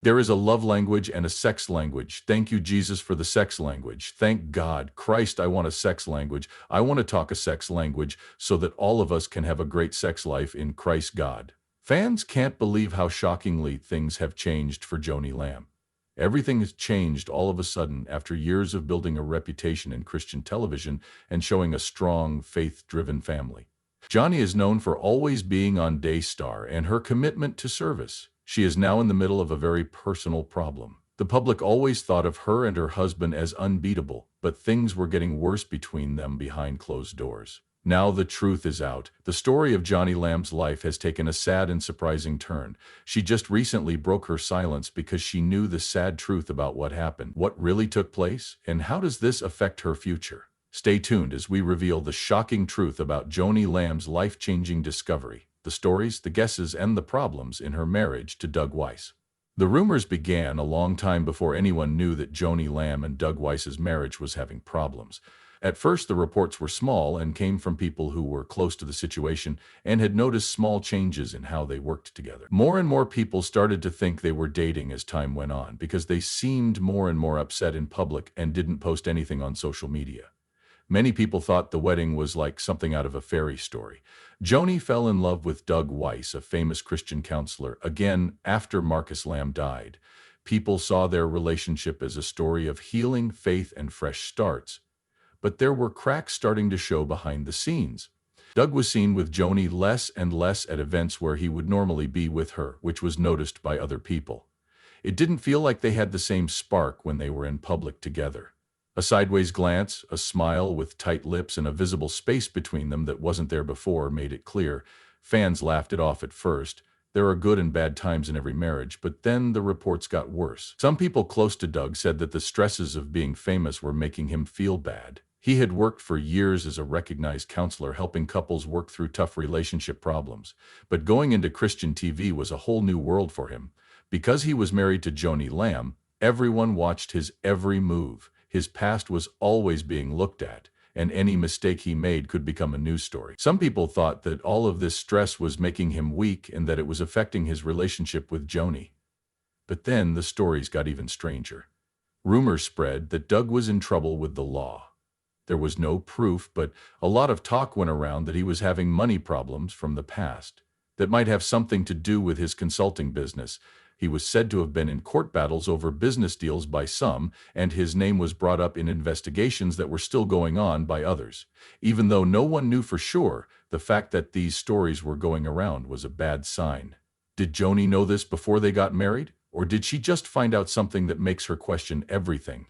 There is a love language and a sex language. Thank you, Jesus, for the sex language. Thank God. Christ, I want a sex language. I want to talk a sex language so that all of us can have a great sex life in Christ God. Fans can't believe how shockingly things have changed for Joni Lamb. Everything has changed all of a sudden after years of building a reputation in Christian television and showing a strong, faith-driven family. Joni is known for always being on Daystar and her commitment to service. She is now in the middle of a very personal problem. The public always thought of her and her husband as unbeatable, but things were getting worse between them behind closed doors. Now the truth is out. The story of Joni Lamb's life has taken a sad and surprising turn. She just recently broke her silence because she knew the sad truth about what happened, what really took place, and how does this affect her future. Stay tuned as we reveal the shocking truth about Joni Lamb's life-changing discovery, the stories, the guesses, and the problems in her marriage to Doug Weiss. The rumors began a long time before anyone knew that Joni Lamb and Doug Weiss's marriage was having problems. At first, the reports were small and came from people who were close to the situation and had noticed small changes in how they worked together. More and more people started to think they were dating as time went on because they seemed more and more upset in public and didn't post anything on social media. Many people thought the wedding was like something out of a fairy story. Joni fell in love with Doug Weiss, a famous Christian counselor, again after Marcus Lamb died. People saw their relationship as a story of healing, faith, and fresh starts. But there were cracks starting to show behind the scenes. Doug was seen with Joni less and less at events where he would normally be with her, which was noticed by other people. It didn't feel like they had the same spark when they were in public together. A sideways glance, a smile with tight lips, and a visible space between them that wasn't there before made it clear. Fans laughed it off at first. There are good and bad times in every marriage, but then the reports got worse. Some people close to Doug said that the stresses of being famous were making him feel bad. He had worked for years as a recognized counselor, helping couples work through tough relationship problems. But going into Christian TV was a whole new world for him. Because he was married to Joni Lamb, everyone watched his every move. His past was always being looked at, and any mistake he made could become a news story. Some people thought that all of this stress was making him weak and that it was affecting his relationship with Joni. But then the stories got even stranger. Rumors spread that Doug was in trouble with the law. There was no proof, but a lot of talk went around that he was having money problems from the past that might have something to do with his consulting business. He was said to have been in court battles over business deals by some, and his name was brought up in investigations that were still going on by others. Even though no one knew for sure, the fact that these stories were going around was a bad sign. Did Joni know this before they got married, or did she just find out something that makes her question everything?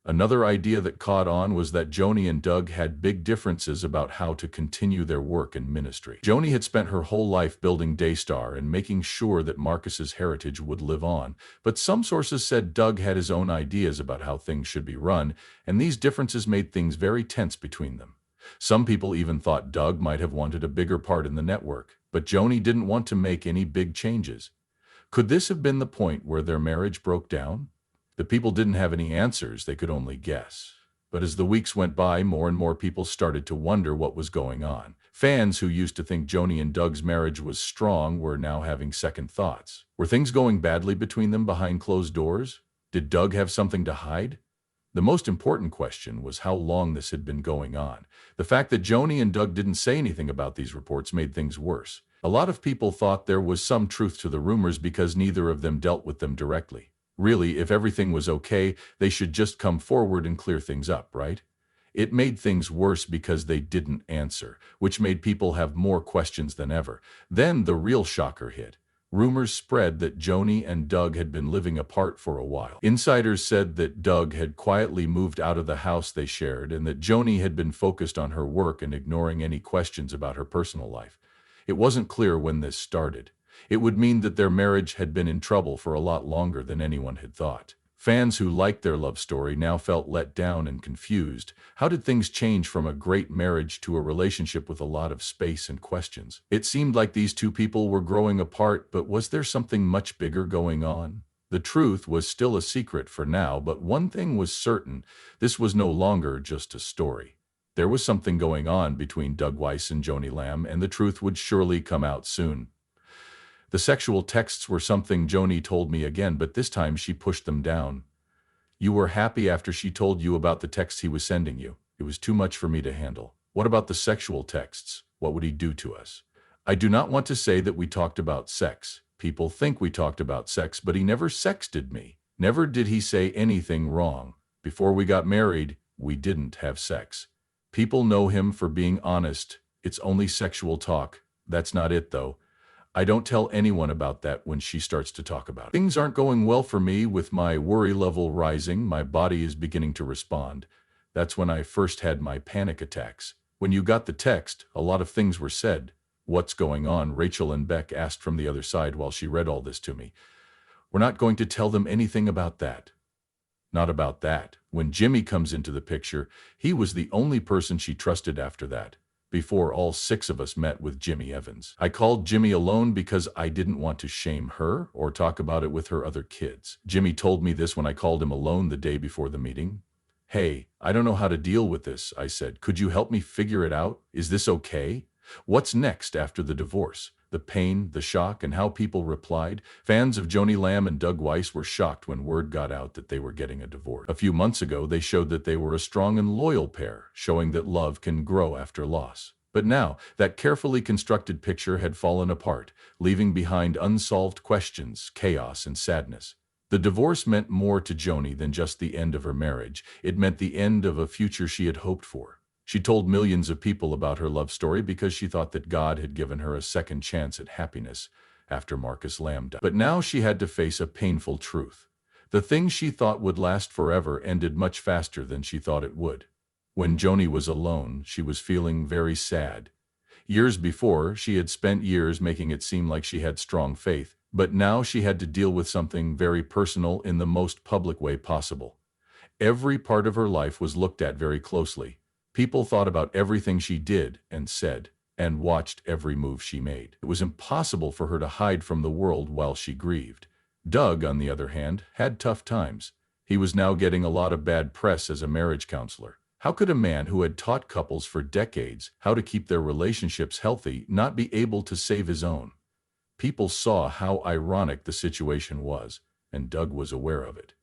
Another idea that caught on was that Joni and Doug had big differences about how to continue their work in ministry. Joni had spent her whole life building Daystar and making sure that Marcus's heritage would live on, but some sources said Doug had his own ideas about how things should be run, and these differences made things very tense between them. Some people even thought Doug might have wanted a bigger part in the network, but Joni didn't want to make any big changes. Could this have been the point where their marriage broke down? The people didn't have any answers, they could only guess. But as the weeks went by, more and more people started to wonder what was going on. Fans who used to think Joni and Doug's marriage was strong were now having second thoughts. Were things going badly between them behind closed doors? Did Doug have something to hide? The most important question was how long this had been going on. The fact that Joni and Doug didn't say anything about these reports made things worse. A lot of people thought there was some truth to the rumors because neither of them dealt with them directly. Really, if everything was okay, they should just come forward and clear things up, right? It made things worse because they didn't answer, which made people have more questions than ever. Then the real shocker hit. Rumors spread that Joni and Doug had been living apart for a while. Insiders said that Doug had quietly moved out of the house they shared and that Joni had been focused on her work and ignoring any questions about her personal life. It wasn't clear when this started. It would mean that their marriage had been in trouble for a lot longer than anyone had thought. Fans who liked their love story now felt let down and confused. How did things change from a great marriage to a relationship with a lot of space and questions? It seemed like these two people were growing apart, but was there something much bigger going on? The truth was still a secret for now, but one thing was certain: this was no longer just a story. There was something going on between Doug Weiss and Joni Lamb, and the truth would surely come out soon. The sexual texts were something Joni told me again, but this time she pushed them down. You were happy after she told you about the texts he was sending you. It was too much for me to handle. What about the sexual texts? What would he do to us? I do not want to say that we talked about sex. People think we talked about sex, but he never sexted me. Never did he say anything wrong. Before we got married, we didn't have sex. People know him for being honest. It's only sexual talk. That's not it, though. I don't tell anyone about that when she starts to talk about it. Things aren't going well for me with my worry level rising. My body is beginning to respond. That's when I first had my panic attacks. When you got the text, a lot of things were said. What's going on? Rachel and Beck asked from the other side while she read all this to me. We're not going to tell them anything about that. Not about that. When Jimmy comes into the picture, he was the only person she trusted after that. Before all 6 of us met with Jimmy Evans. I called Jimmy alone because I didn't want to shame her or talk about it with her other kids. Jimmy told me this when I called him alone the day before the meeting. Hey, I don't know how to deal with this, I said. Could you help me figure it out? Is this okay? What's next after the divorce? The pain, the shock, and how people replied. Fans of Joni Lamb and Doug Weiss were shocked when word got out that they were getting a divorce. A few months ago, they showed that they were a strong and loyal pair, showing that love can grow after loss. But now, that carefully constructed picture had fallen apart, leaving behind unsolved questions, chaos, and sadness. The divorce meant more to Joni than just the end of her marriage. It meant the end of a future she had hoped for. She told millions of people about her love story because she thought that God had given her a second chance at happiness after Marcus Lamb died. But now she had to face a painful truth. The thing she thought would last forever ended much faster than she thought it would. When Joni was alone, she was feeling very sad. Years before, she had spent years making it seem like she had strong faith, but now she had to deal with something very personal in the most public way possible. Every part of her life was looked at very closely. People thought about everything she did and said, and watched every move she made. It was impossible for her to hide from the world while she grieved. Doug, on the other hand, had tough times. He was now getting a lot of bad press as a marriage counselor. How could a man who had taught couples for decades how to keep their relationships healthy not be able to save his own? People saw how ironic the situation was, and Doug was aware of it.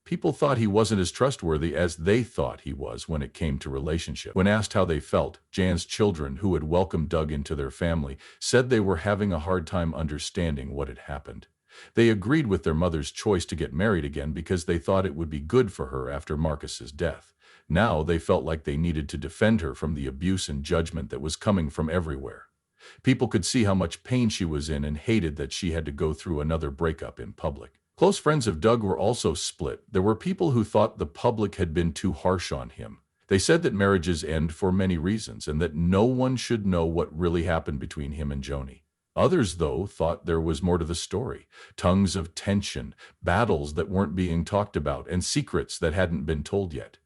People thought he wasn't as trustworthy as they thought he was when it came to relationship. When asked how they felt, Jan's children, who had welcomed Doug into their family, said they were having a hard time understanding what had happened. They agreed with their mother's choice to get married again because they thought it would be good for her after Marcus's death. Now they felt like they needed to defend her from the abuse and judgment that was coming from everywhere. People could see how much pain she was in and hated that she had to go through another breakup in public. Close friends of Doug were also split. There were people who thought the public had been too harsh on him. They said that marriages end for many reasons and that no one should know what really happened between him and Joni. Others, though, thought there was more to the story. Tongues of tension, battles that weren't being talked about, and secrets that hadn't been told yet.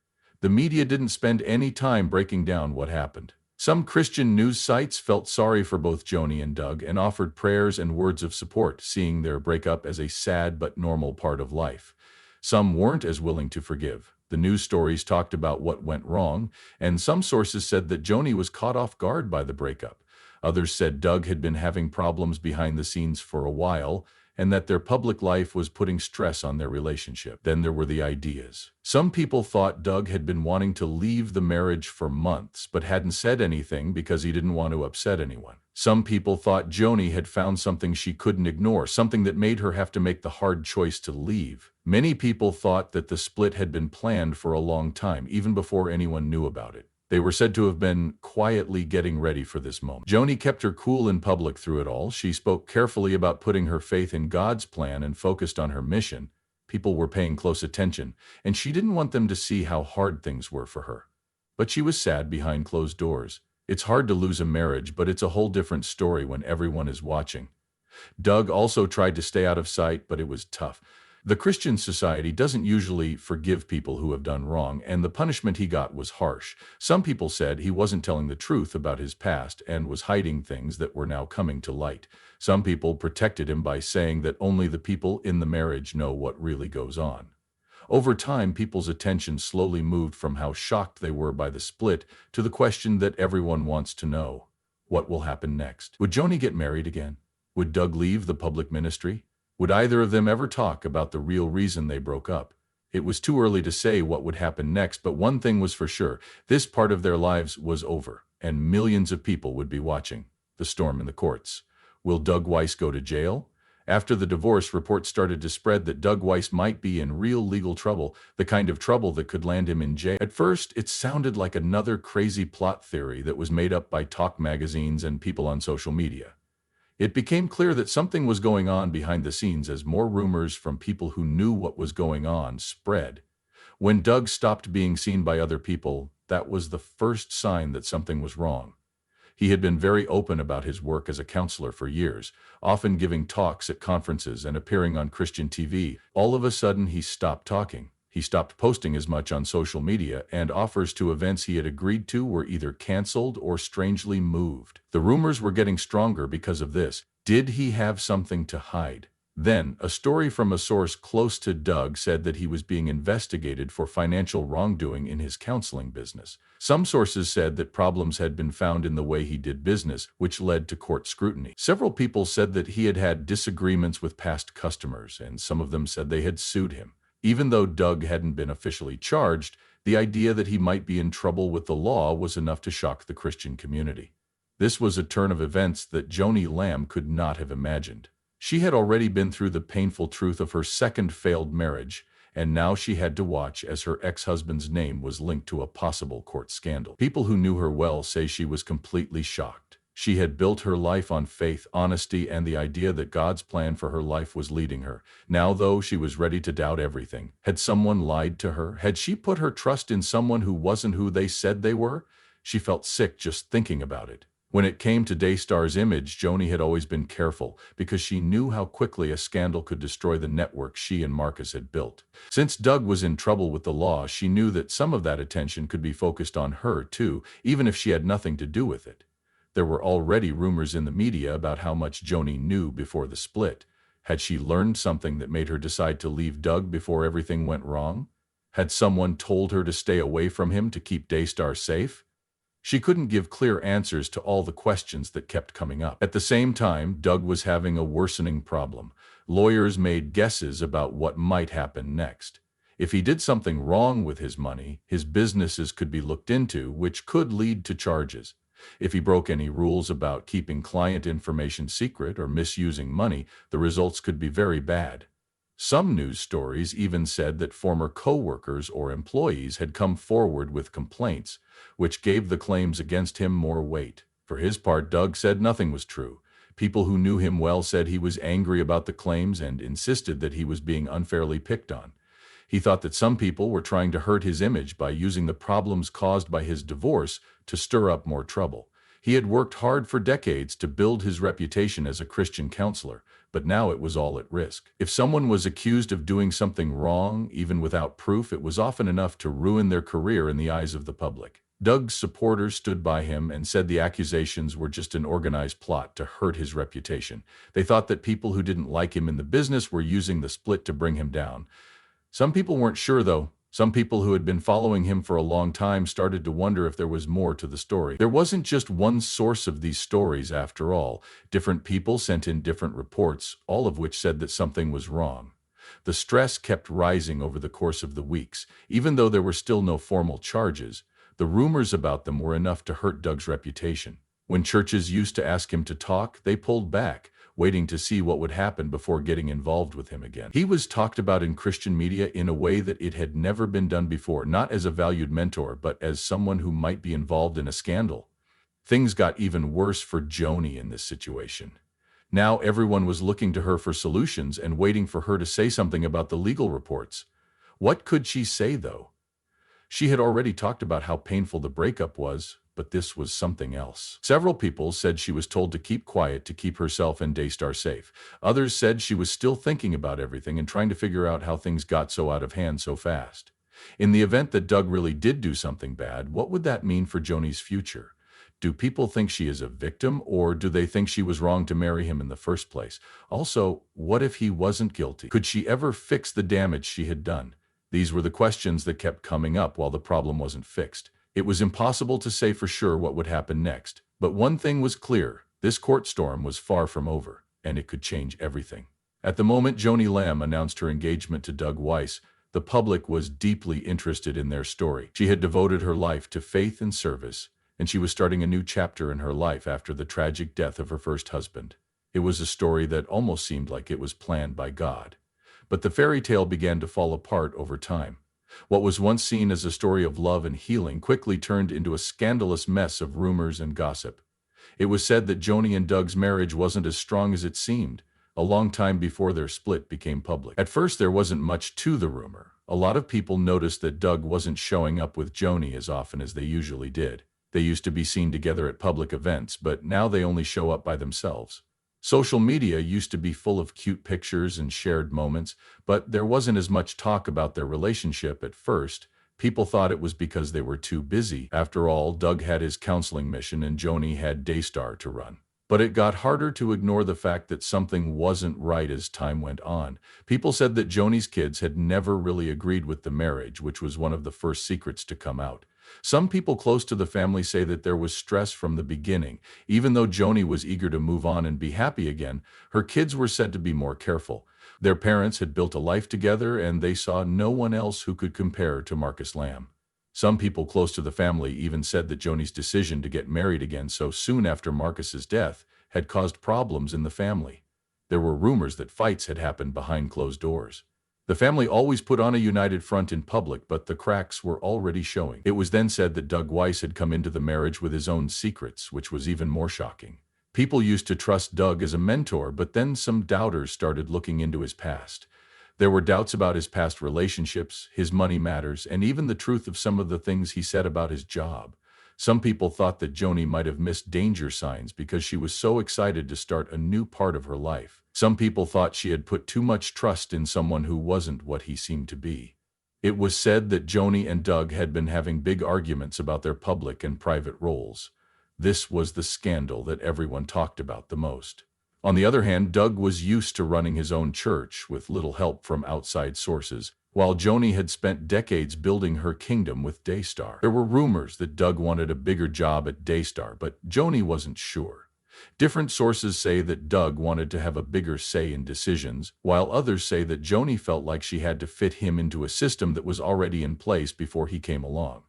The media didn't spend any time breaking down what happened. Some Christian news sites felt sorry for both Joni and Doug and offered prayers and words of support, seeing their breakup as a sad but normal part of life. Some weren't as willing to forgive. The news stories talked about what went wrong, and some sources said that Joni was caught off guard by the breakup. Others said Doug had been having problems behind the scenes for a while, and that their public life was putting stress on their relationship. Then there were the ideas. Some people thought Doug had been wanting to leave the marriage for months, but hadn't said anything because he didn't want to upset anyone. Some people thought Joni had found something she couldn't ignore, something that made her have to make the hard choice to leave. Many people thought that the split had been planned for a long time, even before anyone knew about it. They were said to have been quietly getting ready for this moment. Joni kept her cool in public through it all. She spoke carefully about putting her faith in God's plan and focused on her mission. People were paying close attention, and she didn't want them to see how hard things were for her. But she was sad behind closed doors. It's hard to lose a marriage, but it's a whole different story when everyone is watching. Doug also tried to stay out of sight, but it was tough. The Christian society doesn't usually forgive people who have done wrong, and the punishment he got was harsh. Some people said he wasn't telling the truth about his past and was hiding things that were now coming to light. Some people protected him by saying that only the people in the marriage know what really goes on. Over time, people's attention slowly moved from how shocked they were by the split to the question that everyone wants to know: what will happen next? Would Joni get married again? Would Doug leave the public ministry? Would either of them ever talk about the real reason they broke up? It was too early to say what would happen next, but one thing was for sure. This part of their lives was over, and millions of people would be watching. The storm in the courts. Will Doug Weiss go to jail? After the divorce, reports started to spread that Doug Weiss might be in real legal trouble, the kind of trouble that could land him in jail. At first, it sounded like another crazy plot theory that was made up by talk magazines and people on social media. It became clear that something was going on behind the scenes as more rumors from people who knew what was going on spread. When Doug stopped being seen by other people, that was the first sign that something was wrong. He had been very open about his work as a counselor for years, often giving talks at conferences and appearing on Christian TV. All of a sudden, he stopped talking. He stopped posting as much on social media, and offers to events he had agreed to were either canceled or strangely moved. The rumors were getting stronger because of this. Did he have something to hide? Then, a story from a source close to Doug said that he was being investigated for financial wrongdoing in his counseling business. Some sources said that problems had been found in the way he did business, which led to court scrutiny. Several people said that he had had disagreements with past customers, and some of them said they had sued him. Even though Doug hadn't been officially charged, the idea that he might be in trouble with the law was enough to shock the Christian community. This was a turn of events that Joni Lamb could not have imagined. She had already been through the painful truth of her second failed marriage, and now she had to watch as her ex-husband's name was linked to a possible court scandal. People who knew her well say she was completely shocked. She had built her life on faith, honesty, and the idea that God's plan for her life was leading her. Now, though, she was ready to doubt everything. Had someone lied to her? Had she put her trust in someone who wasn't who they said they were? She felt sick just thinking about it. When it came to Daystar's image, Joni had always been careful because she knew how quickly a scandal could destroy the network she and Marcus had built. Since Doug was in trouble with the law, she knew that some of that attention could be focused on her too, even if she had nothing to do with it. There were already rumors in the media about how much Joni knew before the split. Had she learned something that made her decide to leave Doug before everything went wrong? Had someone told her to stay away from him to keep Daystar safe? She couldn't give clear answers to all the questions that kept coming up. At the same time, Doug was having a worsening problem. Lawyers made guesses about what might happen next. If he did something wrong with his money, his businesses could be looked into, which could lead to charges. If he broke any rules about keeping client information secret or misusing money, the results could be very bad. Some news stories even said that former co-workers or employees had come forward with complaints, which gave the claims against him more weight. For his part, Doug said nothing was true. People who knew him well said he was angry about the claims and insisted that he was being unfairly picked on. He thought that some people were trying to hurt his image by using the problems caused by his divorce to stir up more trouble. He had worked hard for decades to build his reputation as a Christian counselor, but now it was all at risk. If someone was accused of doing something wrong, even without proof, it was often enough to ruin their career in the eyes of the public. Doug's supporters stood by him and said the accusations were just an organized plot to hurt his reputation. They thought that people who didn't like him in the business were using the split to bring him down. Some people weren't sure, though. Some people who had been following him for a long time started to wonder if there was more to the story. There wasn't just one source of these stories, after all. Different people sent in different reports, all of which said that something was wrong. The stress kept rising over the course of the weeks. Even though there were still no formal charges, the rumors about them were enough to hurt Doug's reputation. When churches used to ask him to talk, they pulled back, waiting to see what would happen before getting involved with him again. He was talked about in Christian media in a way that it had never been done before, not as a valued mentor, but as someone who might be involved in a scandal. Things got even worse for Joni in this situation. Now everyone was looking to her for solutions and waiting for her to say something about the legal reports. What could she say, though? She had already talked about how painful the breakup was, but this was something else. Several people said she was told to keep quiet to keep herself and Daystar safe. Others said she was still thinking about everything and trying to figure out how things got so out of hand so fast. In the event that Doug really did do something bad, what would that mean for Joni's future? Do people think she is a victim, or do they think she was wrong to marry him in the first place? Also, what if he wasn't guilty? Could she ever fix the damage she had done? These were the questions that kept coming up while the problem wasn't fixed. It was impossible to say for sure what would happen next, but one thing was clear: this court storm was far from over. and it could change everything. At the moment Joni Lamb announced her engagement to Doug Weiss, the public was deeply interested in their story. She had devoted her life to faith and service, and she was starting a new chapter in her life after the tragic death of her first husband. It was a story that almost seemed like it was planned by God. But the fairy tale began to fall apart over time. What was once seen as a story of love and healing quickly turned into a scandalous mess of rumors and gossip. It was said that Joni and Doug's marriage wasn't as strong as it seemed, a long time before their split became public. At first, there wasn't much to the rumor. A lot of people noticed that Doug wasn't showing up with Joni as often as they usually did. They used to be seen together at public events, but now they only show up by themselves. Social media used to be full of cute pictures and shared moments, but there wasn't as much talk about their relationship at first. People thought it was because they were too busy. After all, Doug had his counseling mission and Joni had Daystar to run. But it got harder to ignore the fact that something wasn't right as time went on. People said that Joni's kids had never really agreed with the marriage, which was one of the first secrets to come out. Some people close to the family say that there was stress from the beginning. Even though Joni was eager to move on and be happy again, her kids were said to be more careful. Their parents had built a life together and they saw no one else who could compare to Marcus Lamb. Some people close to the family even said that Joni's decision to get married again so soon after Marcus's death had caused problems in the family. There were rumors that fights had happened behind closed doors. The family always put on a united front in public, but the cracks were already showing. It was then said that Doug Weiss had come into the marriage with his own secrets, which was even more shocking. People used to trust Doug as a mentor, but then some doubters started looking into his past. There were doubts about his past relationships, his money matters, and even the truth of some of the things he said about his job. Some people thought that Joni might have missed danger signs because she was so excited to start a new part of her life. Some people thought she had put too much trust in someone who wasn't what he seemed to be. It was said that Joni and Doug had been having big arguments about their public and private roles. This was the scandal that everyone talked about the most. On the other hand, Doug was used to running his own church with little help from outside sources, while Joni had spent decades building her kingdom with Daystar. There were rumors that Doug wanted a bigger job at Daystar, but Joni wasn't sure. Different sources say that Doug wanted to have a bigger say in decisions, while others say that Joni felt like she had to fit him into a system that was already in place before he came along.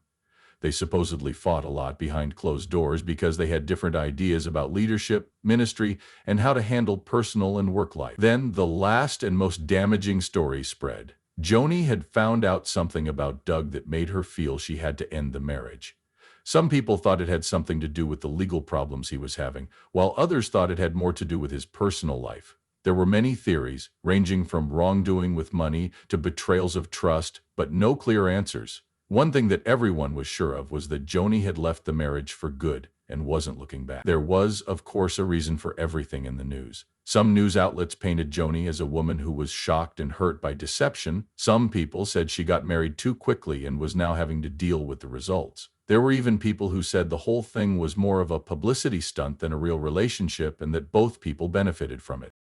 They supposedly fought a lot behind closed doors because they had different ideas about leadership, ministry, and how to handle personal and work life. Then the last and most damaging story spread. Joni had found out something about Doug that made her feel she had to end the marriage. Some people thought it had something to do with the legal problems he was having, while others thought it had more to do with his personal life. There were many theories, ranging from wrongdoing with money to betrayals of trust, but no clear answers. One thing that everyone was sure of was that Joni had left the marriage for good and wasn't looking back. There was, of course, a reason for everything in the news. Some news outlets painted Joni as a woman who was shocked and hurt by deception. Some people said she got married too quickly and was now having to deal with the results. There were even people who said the whole thing was more of a publicity stunt than a real relationship and that both people benefited from it.